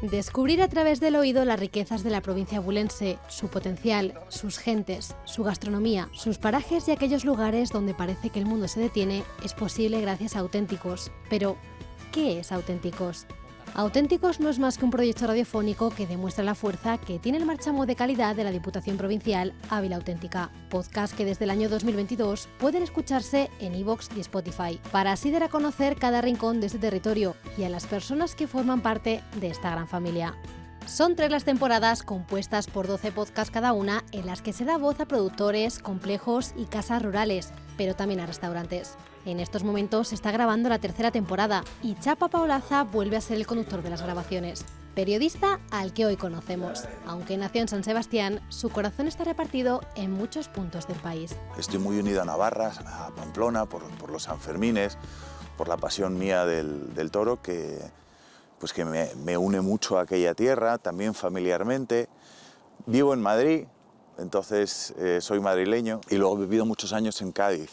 Descubrir a través del oído las riquezas de la provincia abulense, su potencial, sus gentes, su gastronomía, sus parajes y aquellos lugares donde parece que el mundo se detiene es posible gracias a Auténticos. Pero, ¿qué es Auténticos? Auténticos no es más que un proyecto radiofónico que demuestra la fuerza que tiene el marchamo de calidad de la Diputación Provincial Ávila Auténtica, podcast que desde el año 2022 pueden escucharse en iVoox y Spotify, para así dar a conocer cada rincón de este territorio y a las personas que forman parte de esta gran familia. Son 3 las temporadas compuestas por 12 podcasts cada una en las que se da voz a productores, complejos y casas rurales, pero también a restaurantes. En estos momentos se está grabando la 3ª temporada y Chapa Paolaza vuelve a ser el conductor de las grabaciones. Periodista al que hoy conocemos. Aunque nació en San Sebastián, su corazón está repartido en muchos puntos del país. Estoy muy unido a Navarra, a Pamplona, por los Sanfermines, por la pasión mía del toro, que me une mucho a aquella tierra, también familiarmente. Vivo en Madrid, entonces soy madrileño, y luego he vivido muchos años en Cádiz.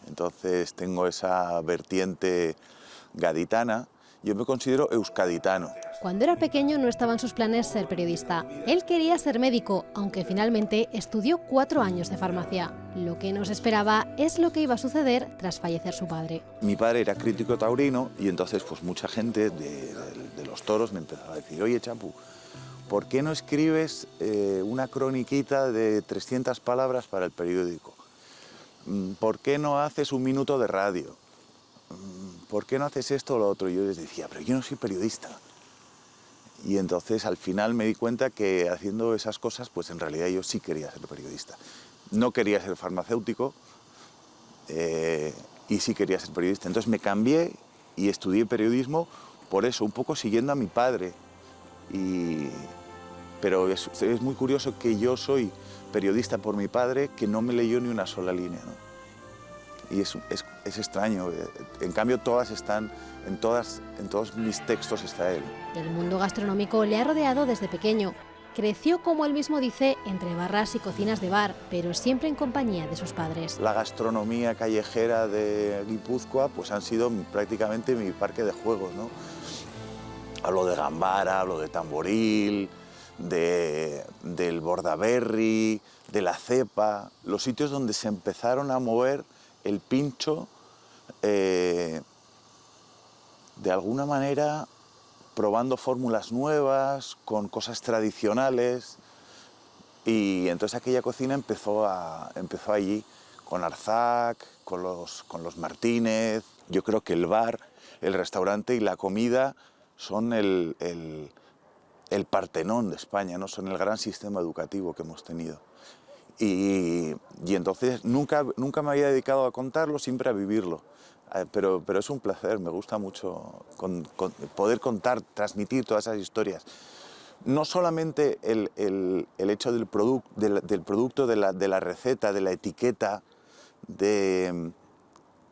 Entonces tengo esa vertiente gaditana. Yo me considero euskaditano. Cuando era pequeño no estaba en sus planes ser periodista. Él quería ser médico, aunque finalmente estudió 4 años de farmacia. Lo que nos esperaba es lo que iba a suceder tras fallecer su padre. Mi padre era crítico taurino y entonces mucha gente de los toros me empezó a decir: oye, Chapu, ¿por qué no escribes una croniquita de 300 palabras para el periódico? ¿Por qué no haces un minuto de radio? ¿Por qué no haces esto o lo otro? Y yo les decía, pero yo no soy periodista. Y entonces al final me di cuenta que haciendo esas cosas, pues en realidad yo sí quería ser periodista. No quería ser farmacéutico y sí quería ser periodista. Entonces me cambié y estudié periodismo por eso, un poco siguiendo a mi padre. Pero es muy curioso que yo soy periodista por mi padre, que no me leyó ni una sola línea, ¿no? Y es extraño. En cambio, todas están, en todos mis textos está él. El mundo gastronómico le ha rodeado desde pequeño. Creció, como él mismo dice, entre barras y cocinas de bar, pero siempre en compañía de sus padres. La gastronomía callejera de Guipúzcoa pues han sido prácticamente mi parque de juegos, ¿no? Hablo de gambara, hablo de tamboril, del bordaberry, de la cepa, los sitios donde se empezaron a mover el pincho, de alguna manera probando fórmulas nuevas, con cosas tradicionales, y entonces aquella cocina empezó allí, con Arzac, con los Martínez. Yo creo que el bar, el restaurante y la comida son el Partenón de España, ¿no? Son el gran sistema educativo que hemos tenido. Y entonces nunca me había dedicado a contarlo, siempre a vivirlo. Pero es un placer, me gusta mucho poder contar, transmitir todas esas historias. No solamente el hecho del producto, de la receta, de la etiqueta,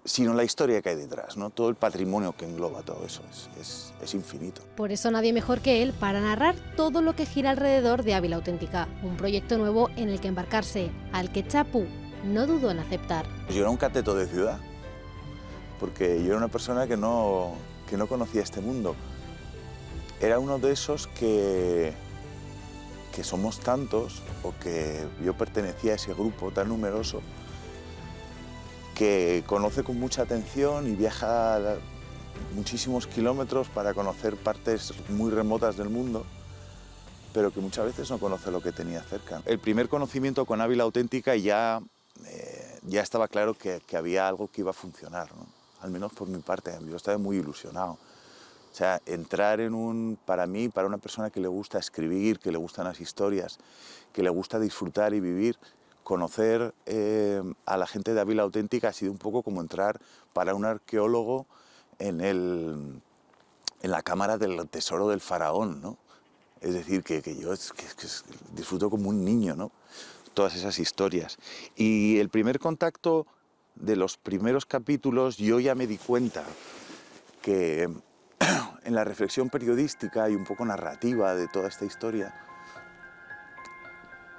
sino la historia que hay detrás, ¿no? Todo el patrimonio que engloba todo eso es infinito. Por eso nadie mejor que él para narrar todo lo que gira alrededor de Ávila Auténtica, un proyecto nuevo en el que embarcarse, al que Chapu no dudó en aceptar. Yo era un cateto de ciudad, porque yo era una persona que no conocía este mundo. Era uno de esos que somos tantos, o que yo pertenecía a ese grupo tan numeroso, que conoce con mucha atención y viaja muchísimos kilómetros para conocer partes muy remotas del mundo, pero que muchas veces no conoce lo que tenía cerca. El primer conocimiento con Ávila Auténtica ya estaba claro que había algo que iba a funcionar, ¿no? Al menos por mi parte, yo estaba muy ilusionado. O sea, entrar para mí, para una persona que le gusta escribir, que le gustan las historias, que le gusta disfrutar y vivir, conocer a la gente de Ávila Auténtica ha sido un poco como entrar para un arqueólogo en la cámara del tesoro del faraón, ¿no? Es decir, que yo disfruto como un niño, ¿no? Todas esas historias. Y el primer contacto de los primeros capítulos, yo ya me di cuenta que en la reflexión periodística y un poco narrativa de toda esta historia,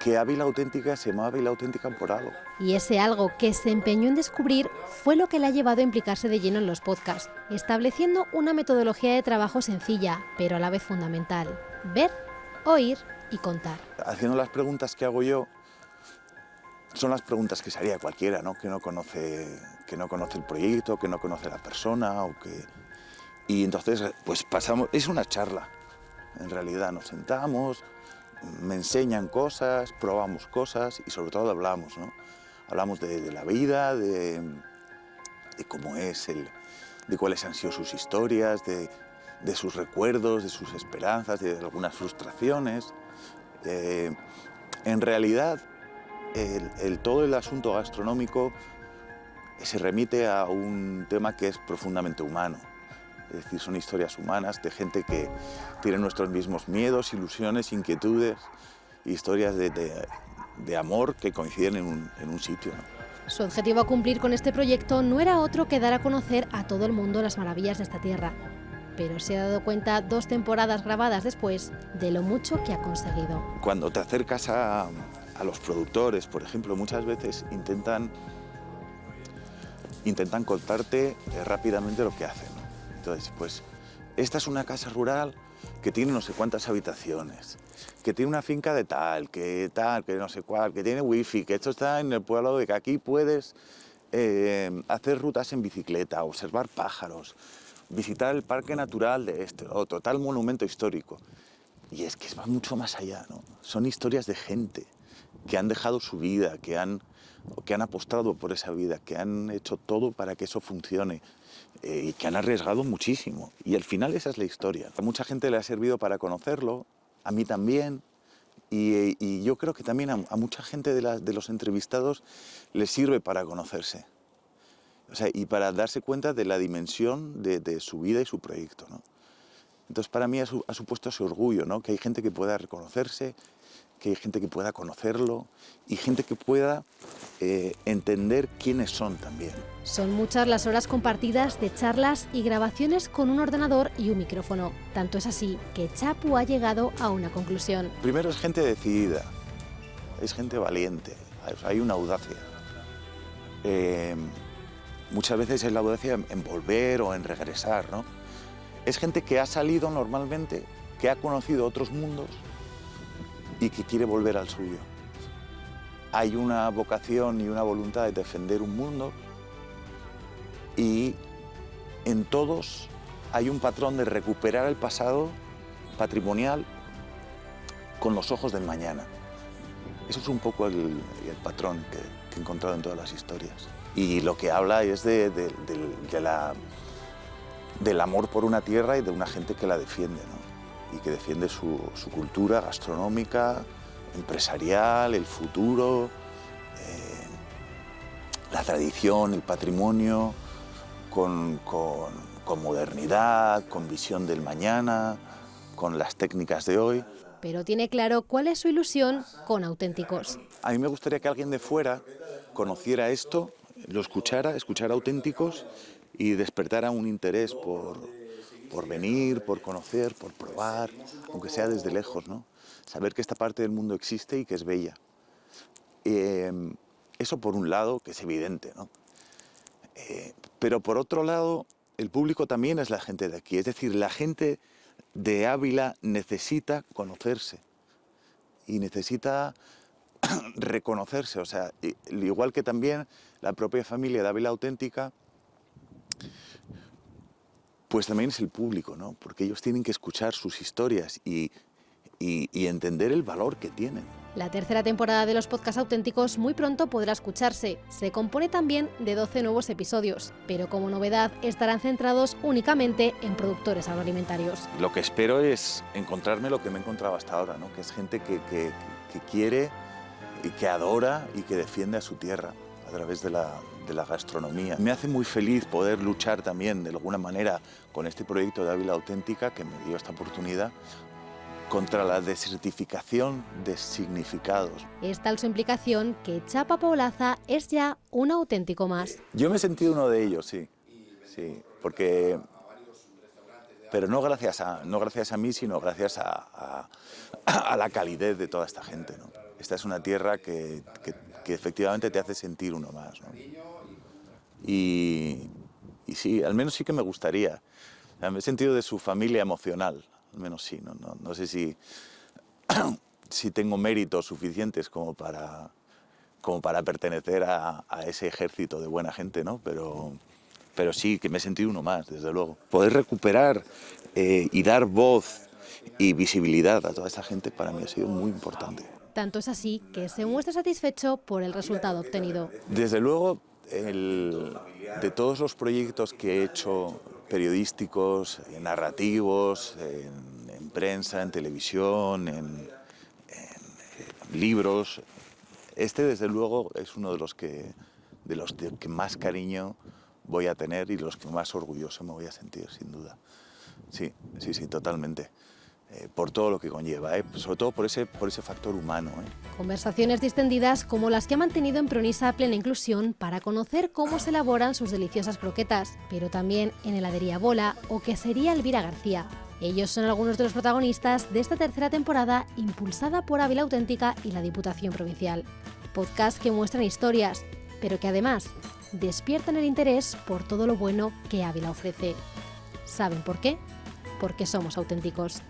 que Ávila Auténtica se llama Ávila Auténtica por algo. Y ese algo que se empeñó en descubrir fue lo que le ha llevado a implicarse de lleno en los podcasts, estableciendo una metodología de trabajo sencilla, pero a la vez fundamental: ver, oír y contar. Haciendo las preguntas que hago yo, son las preguntas que se haría cualquiera, ¿no? Que no conoce el proyecto, que no conoce la persona, y entonces pues pasamos, es una charla, en realidad nos sentamos, me enseñan cosas, probamos cosas y sobre todo hablamos, ¿no? Hablamos de la vida, de cómo es, de cuáles han sido sus historias, de sus recuerdos, de sus esperanzas, de algunas frustraciones. En realidad, todo el asunto gastronómico se remite a un tema que es profundamente humano. Es decir, son historias humanas de gente que tiene nuestros mismos miedos, ilusiones, inquietudes, historias de amor que coinciden en un sitio, ¿no? Su objetivo a cumplir con este proyecto no era otro que dar a conocer a todo el mundo las maravillas de esta tierra, pero se ha dado cuenta 2 temporadas grabadas después de lo mucho que ha conseguido. Cuando te acercas a los productores, por ejemplo, muchas veces intentan contarte rápidamente lo que hacen, ¿no? Entonces, pues, esta es una casa rural que tiene no sé cuántas habitaciones, que tiene una finca de tal, que no sé cuál, que tiene wifi, que esto está en el pueblo, de que aquí puedes hacer rutas en bicicleta, observar pájaros, visitar el parque natural de otro, tal monumento histórico. Y es que va mucho más allá, ¿no? Son historias de gente que han dejado su vida, que han apostado por esa vida, que han hecho todo para que eso funcione y que han arriesgado muchísimo. Y al final esa es la historia. A mucha gente le ha servido para conocerlo, a mí también, y yo creo que también a mucha gente de los entrevistados les sirve para conocerse. O sea, y para darse cuenta de la dimensión de su vida y su proyecto, ¿no? Entonces, para mí ha supuesto ese orgullo, ¿no? Que hay gente que pueda reconocerse, que hay gente que pueda conocerlo y gente que pueda entender quiénes son también. Son muchas las horas compartidas de charlas y grabaciones con un ordenador y un micrófono. Tanto es así que Chapu ha llegado a una conclusión. Primero, es gente decidida, es gente valiente, hay una audacia. Muchas veces es la audacia en volver o en regresar, ¿no? Es gente que ha salido normalmente, que ha conocido otros mundos y que quiere volver al suyo. Hay una vocación y una voluntad de defender un mundo y en todos hay un patrón de recuperar el pasado patrimonial con los ojos del mañana. Eso es un poco el patrón que he encontrado en todas las historias. Y lo que habla es del amor por una tierra y de una gente que la defiende, ¿no? Y que defiende su cultura gastronómica, empresarial, el futuro, la tradición, el patrimonio, con modernidad, con visión del mañana, con las técnicas de hoy. Pero tiene claro cuál es su ilusión con Auténticos. A mí me gustaría que alguien de fuera conociera esto, lo escuchara Auténticos y despertara un interés por venir, por conocer, por probar, aunque sea desde lejos, ¿no? Saber que esta parte del mundo existe y que es bella. Eso por un lado, que es evidente, ¿no? Pero por otro lado, el público también es la gente de aquí. Es decir, la gente de Ávila necesita conocerse y necesita reconocerse. O sea, igual que también la propia familia de Ávila Auténtica, pues también es el público, ¿no? Porque ellos tienen que escuchar sus historias y entender el valor que tienen. La tercera temporada de los podcasts auténticos muy pronto podrá escucharse. Se compone también de 12 nuevos episodios, pero como novedad estarán centrados únicamente en productores agroalimentarios. Lo que espero es encontrarme lo que me he encontrado hasta ahora, ¿no? Que es gente que quiere y que adora y que defiende a su tierra a través de la gastronomía. Me hace muy feliz poder luchar también de alguna manera con este proyecto de Ávila Auténtica que me dio esta oportunidad contra la desertificación de significados. Es tal su implicación que Chapa Paulaza es ya un auténtico más. Yo me he sentido uno de ellos, sí, porque, pero no gracias a mí, sino gracias a la calidez de toda esta gente, ¿no? esta es una tierra que efectivamente te hace sentir uno más, ¿no? Y sí, al menos sí que me gustaría. O sea, me he sentido de su familia emocional, al menos sí. No sé si, si tengo méritos suficientes como para pertenecer a ese ejército de buena gente, ¿no? Pero sí que me he sentido uno más, desde luego. Poder recuperar y dar voz y visibilidad a toda esa gente para mí ha sido muy importante. Tanto es así que se muestra satisfecho por el resultado obtenido. Desde luego, de todos los proyectos que he hecho, periodísticos, narrativos, en prensa, en televisión, en libros, este desde luego es uno de los que más cariño voy a tener y de los que más orgulloso me voy a sentir, sin duda. Sí, totalmente. Por todo lo que conlleva, sobre todo por ese factor humano. Conversaciones distendidas como las que ha mantenido en Prunisa Plena Inclusión para conocer cómo se elaboran sus deliciosas croquetas, pero también en Heladería Bola o Quesería Elvira García. Ellos son algunos de los protagonistas de esta tercera temporada impulsada por Ávila Auténtica y la Diputación Provincial. Podcast que muestran historias, pero que además despiertan el interés por todo lo bueno que Ávila ofrece. ¿Saben por qué? Porque somos auténticos.